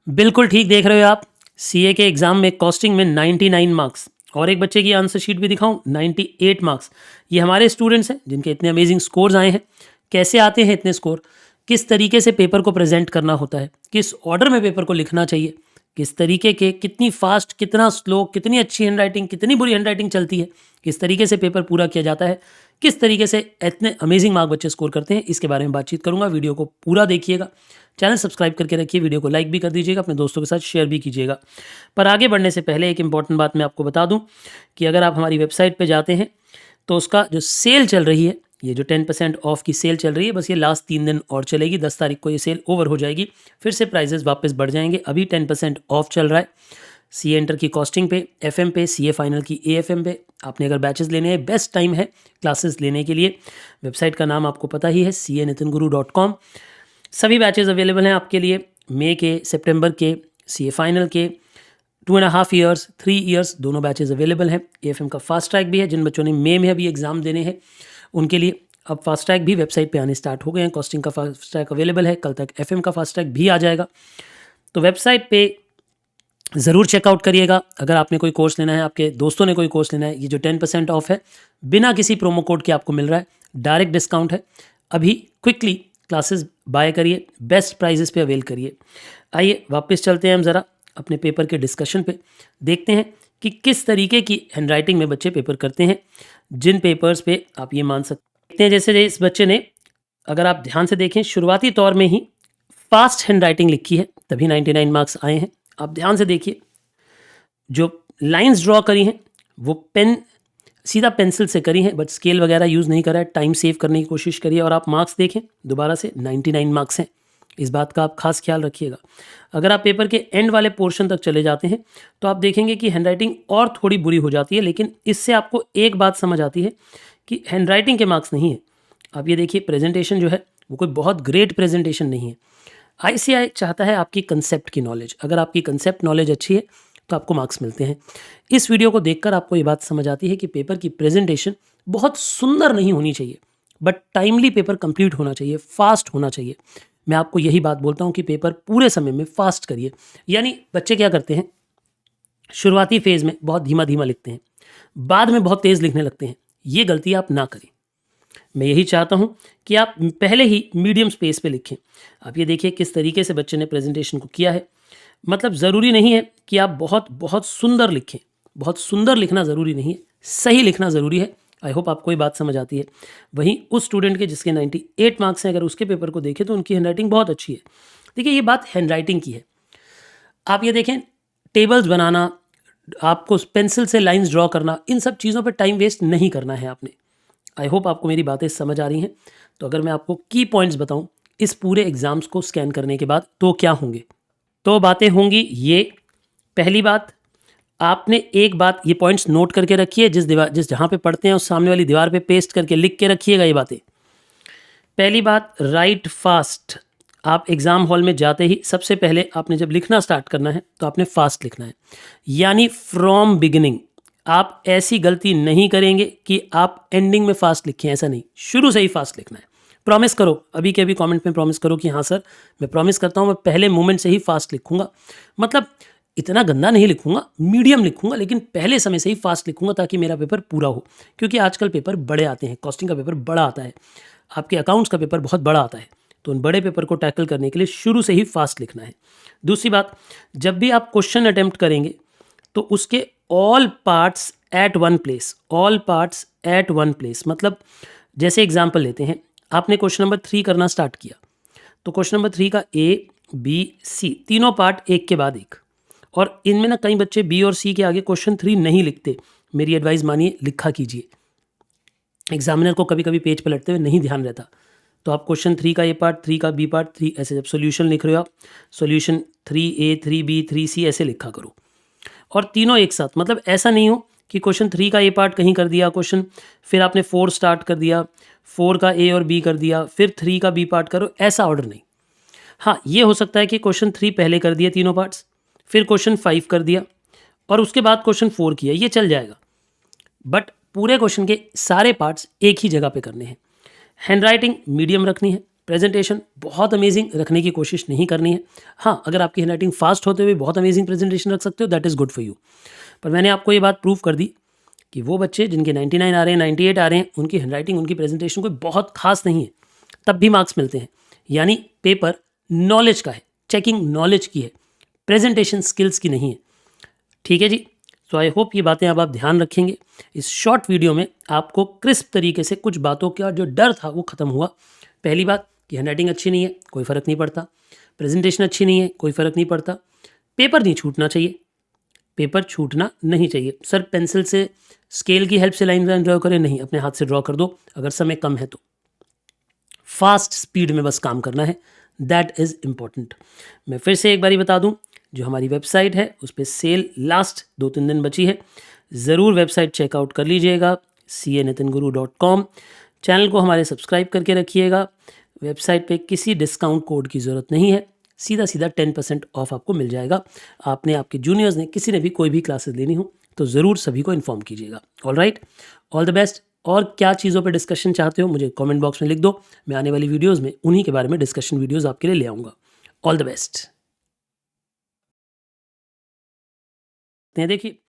बिल्कुल ठीक देख रहे हो आप। सीए के एग्ज़ाम में कॉस्टिंग में 99 मार्क्स और एक बच्चे की आंसर शीट भी दिखाऊं 98 मार्क्स। ये हमारे स्टूडेंट्स हैं जिनके इतने अमेजिंग स्कोर्स आए हैं। कैसे आते हैं इतने स्कोर, किस तरीके से पेपर को प्रेजेंट करना होता है, किस ऑर्डर में पेपर को लिखना चाहिए, किस तरीके के, कितनी फास्ट, कितना स्लो, कितनी अच्छी हैंडराइटिंग, कितनी बुरी हैंडराइटिंग चलती है, किस तरीके से पेपर पूरा किया जाता है, किस तरीके से इतने अमेजिंग मार्क बच्चे स्कोर करते हैं, इसके बारे में बातचीत करूंगा। वीडियो को पूरा देखिएगा, चैनल सब्सक्राइब करके रखिए, वीडियो को लाइक भी कर दीजिएगा, अपने दोस्तों के साथ शेयर भी कीजिएगा। पर आगे बढ़ने से पहले एक इंपॉर्टेंट बात मैं आपको बता दूं कि अगर आप हमारी वेबसाइट पे जाते हैं तो उसका जो सेल चल रही है, ये जो 10% ऑफ की सेल चल रही है, बस ये लास्ट 3 दिन और चलेगी। 10 तारीख को ये सेल ओवर हो जाएगी, फिर से प्राइजेस वापस बढ़ जाएंगे। अभी 10% ऑफ चल रहा है सीए इंटर की कॉस्टिंग पे, एफएम पे, सीए फाइनल की एएफएम पे। आपने अगर बैचेस लेने हैं, बेस्ट टाइम है क्लासेस लेने के लिए। वेबसाइट का नाम आपको पता ही है, CA-NitinGuru.com। सभी बैचेस अवेलेबल हैं आपके लिए, मई के, सितंबर के, सीए फाइनल के, 2.5 ईयर्स, 3 ईयर्स, दोनों बैचेस अवेलेबल हैं। एएफएम का फास्ट ट्रैक भी है, जिन बच्चों ने मई में अभी एग्जाम देने हैं उनके लिए अब फास्ट ट्रैक भी वेबसाइट पे आने स्टार्ट हो गए हैं। कॉस्टिंग का फास्ट ट्रैक अवेलेबल है, कल तक एफएम का फास्ट ट्रैक भी आ जाएगा। तो वेबसाइट पे ज़रूर चेकआउट करिएगा। अगर आपने कोई कोर्स लेना है, आपके दोस्तों ने कोई कोर्स लेना है, ये जो 10% ऑफ है बिना किसी प्रोमो कोड के आपको मिल रहा है, डायरेक्ट डिस्काउंट है। अभी क्विकली क्लासेस बाय करिए, बेस्ट प्राइजेस पे अवेल करिए। आइए वापस चलते हैं हम ज़रा अपने पेपर के डिस्कशन पे, देखते हैं कि किस तरीके की हैंडराइटिंग में बच्चे पेपर करते हैं। जिन पेपर्स पे आप ये मान सकते हैं, जैसे इस बच्चे ने, अगर आप ध्यान से देखें, शुरुआती तौर में ही फास्ट हैंडराइटिंग लिखी है, तभी 99 मार्क्स आए हैं। आप ध्यान से देखिए, जो लाइंस ड्रॉ करी हैं वो सीधा पेंसिल से करी हैं, बट स्केल वगैरह यूज़ नहीं करा है। टाइम सेव करने की कोशिश करिए और आप मार्क्स देखें दोबारा से, 99 मार्क्स हैं। इस बात का आप खास ख्याल रखिएगा। अगर आप पेपर के एंड वाले पोर्शन तक चले जाते हैं तो आप देखेंगे कि हैंडराइटिंग और थोड़ी बुरी हो जाती है, लेकिन इससे आपको एक बात समझ आती है कि हैंडराइटिंग के मार्क्स नहीं है। आप ये देखिए, प्रेजेंटेशन जो है वो कोई बहुत ग्रेट प्रेजेंटेशन नहीं है। आईसीआई चाहता है आपकी कंसेप्ट की नॉलेज। अगर आपकी कंसेप्ट नॉलेज अच्छी है तो आपको मार्क्स मिलते हैं। इस वीडियो को देखकर आपको ये बात समझ आती है कि पेपर की प्रेजेंटेशन बहुत सुंदर नहीं होनी चाहिए, बट टाइमली पेपर कंप्लीट होना चाहिए, फास्ट होना चाहिए। मैं आपको यही बात बोलता हूँ कि पेपर पूरे समय में फास्ट करिए। यानी बच्चे क्या करते हैं, शुरुआती फेज़ में बहुत धीमा धीमा लिखते हैं, बाद में बहुत तेज़ लिखने लगते हैं। ये गलती आप ना करें। मैं यही चाहता हूं कि आप पहले ही मीडियम स्पेस पे लिखें। आप ये देखिए किस तरीके से बच्चे ने प्रेजेंटेशन को किया है। मतलब ज़रूरी नहीं है कि आप बहुत बहुत सुंदर लिखें, बहुत सुंदर लिखना ज़रूरी नहीं है, सही लिखना ज़रूरी है। आई होप आपको ये बात समझ आती है। वहीं उस स्टूडेंट के जिसके 98 मार्क्स हैं, अगर उसके पेपर को देखें तो उनकी हैंडराइटिंग बहुत अच्छी है। देखिए, ये बात हैंडराइटिंग की है। आप ये देखें, टेबल्स बनाना, आपको पेंसिल से लाइंस ड्रॉ करना, इन सब चीज़ों पर टाइम वेस्ट नहीं करना है आपने। आई होप आपको मेरी बातें समझ आ रही हैं। तो अगर मैं आपको की पॉइंट्स बताऊं इस पूरे एग्जाम्स को स्कैन करने के बाद, तो क्या होंगे? तो बातें होंगी ये। पहली बात, आपने एक बात, ये पॉइंट्स नोट करके रखिए, जिस जहाँ पे पढ़ते हैं उस सामने वाली दीवार पे पेस्ट करके लिख के रखिएगा ये बातें। पहली बात, राइट फास्ट। आप एग्ज़ाम हॉल में जाते ही सबसे पहले आपने जब लिखना स्टार्ट करना है तो आपने फास्ट लिखना है, यानी फ्रॉम बिगिनिंग। आप ऐसी गलती नहीं करेंगे कि आप एंडिंग में फास्ट लिखें, ऐसा नहीं, शुरू से ही फास्ट लिखना है। प्रॉमिस करो, अभी के अभी कमेंट में प्रॉमिस करो कि हाँ सर, मैं प्रॉमिस करता हूँ मैं पहले मोमेंट से ही फास्ट लिखूंगा। मतलब इतना गंदा नहीं लिखूंगा, मीडियम लिखूंगा, लेकिन पहले समय से ही फास्ट लिखूंगा ताकि मेरा पेपर पूरा हो। क्योंकि आजकल पेपर बड़े आते हैं, कॉस्टिंग का पेपर बड़ा आता है, आपके अकाउंट्स का पेपर बहुत बड़ा आता है, तो उन बड़े पेपर को टैकल करने के लिए शुरू से ही फास्ट लिखना है। दूसरी बात, जब भी आप क्वेश्चन अटेम्प्ट करेंगे तो उसके all parts at one place, all parts at one place. मतलब जैसे एग्जाम्पल लेते हैं, आपने क्वेश्चन नंबर 3 करना स्टार्ट किया, तो क्वेश्चन नंबर 3 का ए बी सी तीनों पार्ट एक के बाद एक। और इनमें ना कई बच्चे बी और सी के आगे क्वेश्चन 3 नहीं लिखते। मेरी एडवाइस मानिए, लिखा कीजिए। एग्जामिनर को कभी कभी पेज पर लटते हुए नहीं ध्यान रहता, तो आप क्वेश्चन 3 का ए पार्ट, 3 का बी पार्ट, 3 ऐसे जब सोल्यूशन लिख रहे हो आप, सोल्यूशन 3A 3B 3C ऐसे लिखा करो, और तीनों एक साथ। मतलब ऐसा नहीं हो कि क्वेश्चन 3 का ए पार्ट कहीं कर दिया क्वेश्चन, फिर आपने 4 स्टार्ट कर दिया, 4 का ए और बी कर दिया, फिर 3 का बी पार्ट करो, ऐसा ऑर्डर नहीं। हाँ, ये हो सकता है कि क्वेश्चन 3 पहले कर दिया तीनों पार्ट्स, फिर क्वेश्चन 5 कर दिया और उसके बाद क्वेश्चन 4 किया, ये चल जाएगा। बट पूरे क्वेश्चन के सारे पार्ट्स एक ही जगह पे करने हैं। हैंडराइटिंग मीडियम रखनी है, प्रेजेंटेशन बहुत अमेजिंग रखने की कोशिश नहीं करनी है। हाँ, अगर आपकी हैंडराइटिंग फास्ट होते हुए बहुत अमेजिंग प्रेजेंटेशन रख सकते हो, that is good for you. पर मैंने आपको ये बात प्रूव कर दी कि वो बच्चे जिनके 99 आ रहे हैं, 98 आ रहे हैं, उनकी हैंडराइटिंग, उनकी प्रेजेंटेशन कोई बहुत खास नहीं है, तब भी मार्क्स मिलते हैं। यानी पेपर नॉलेज का है, चेकिंग नॉलेज की है, प्रेजेंटेशन स्किल्स की नहीं है। ठीक है जी। सो आई होप ये बातें अब आप ध्यान रखेंगे। इस शॉर्ट वीडियो में आपको क्रिस्प तरीके से कुछ बातों का जो डर था वो ख़त्म हुआ। पहली बात कि हैंडराइटिंग अच्छी नहीं है, कोई फ़र्क नहीं पड़ता। प्रेजेंटेशन अच्छी नहीं है, कोई फ़र्क नहीं पड़ता। पेपर नहीं छूटना चाहिए, पेपर छूटना नहीं चाहिए। सर पेंसिल से, स्केल की हेल्प से लाइन ड्रॉ करें, नहीं, अपने हाथ से ड्रॉ कर दो अगर समय कम है तो। फास्ट स्पीड में बस काम करना है, दैट इज़ इम्पॉर्टेंट। मैं फिर से एक बारी बता दूं, जो हमारी वेबसाइट है उस पर सेल लास्ट 2-3 दिन बची है, ज़रूर वेबसाइट चेकआउट कर लीजिएगा, canitanguru.com। चैनल को हमारे सब्सक्राइब करके रखिएगा। वेबसाइट पे किसी डिस्काउंट कोड की ज़रूरत नहीं है, सीधा सीधा 10% ऑफ आपको मिल जाएगा। आपने, आपके जूनियर्स ने, किसी ने भी कोई भी क्लासेस लेनी हो तो ज़रूर सभी को इन्फॉर्म कीजिएगा। All right, all the best. और क्या चीज़ों पे डिस्कशन चाहते हो मुझे कमेंट बॉक्स में लिख दो, मैं आने वाली वीडियोस में उन्हीं के बारे में डिस्कशन वीडियोस आपके लिए ले आऊँगा। All the best. देखिए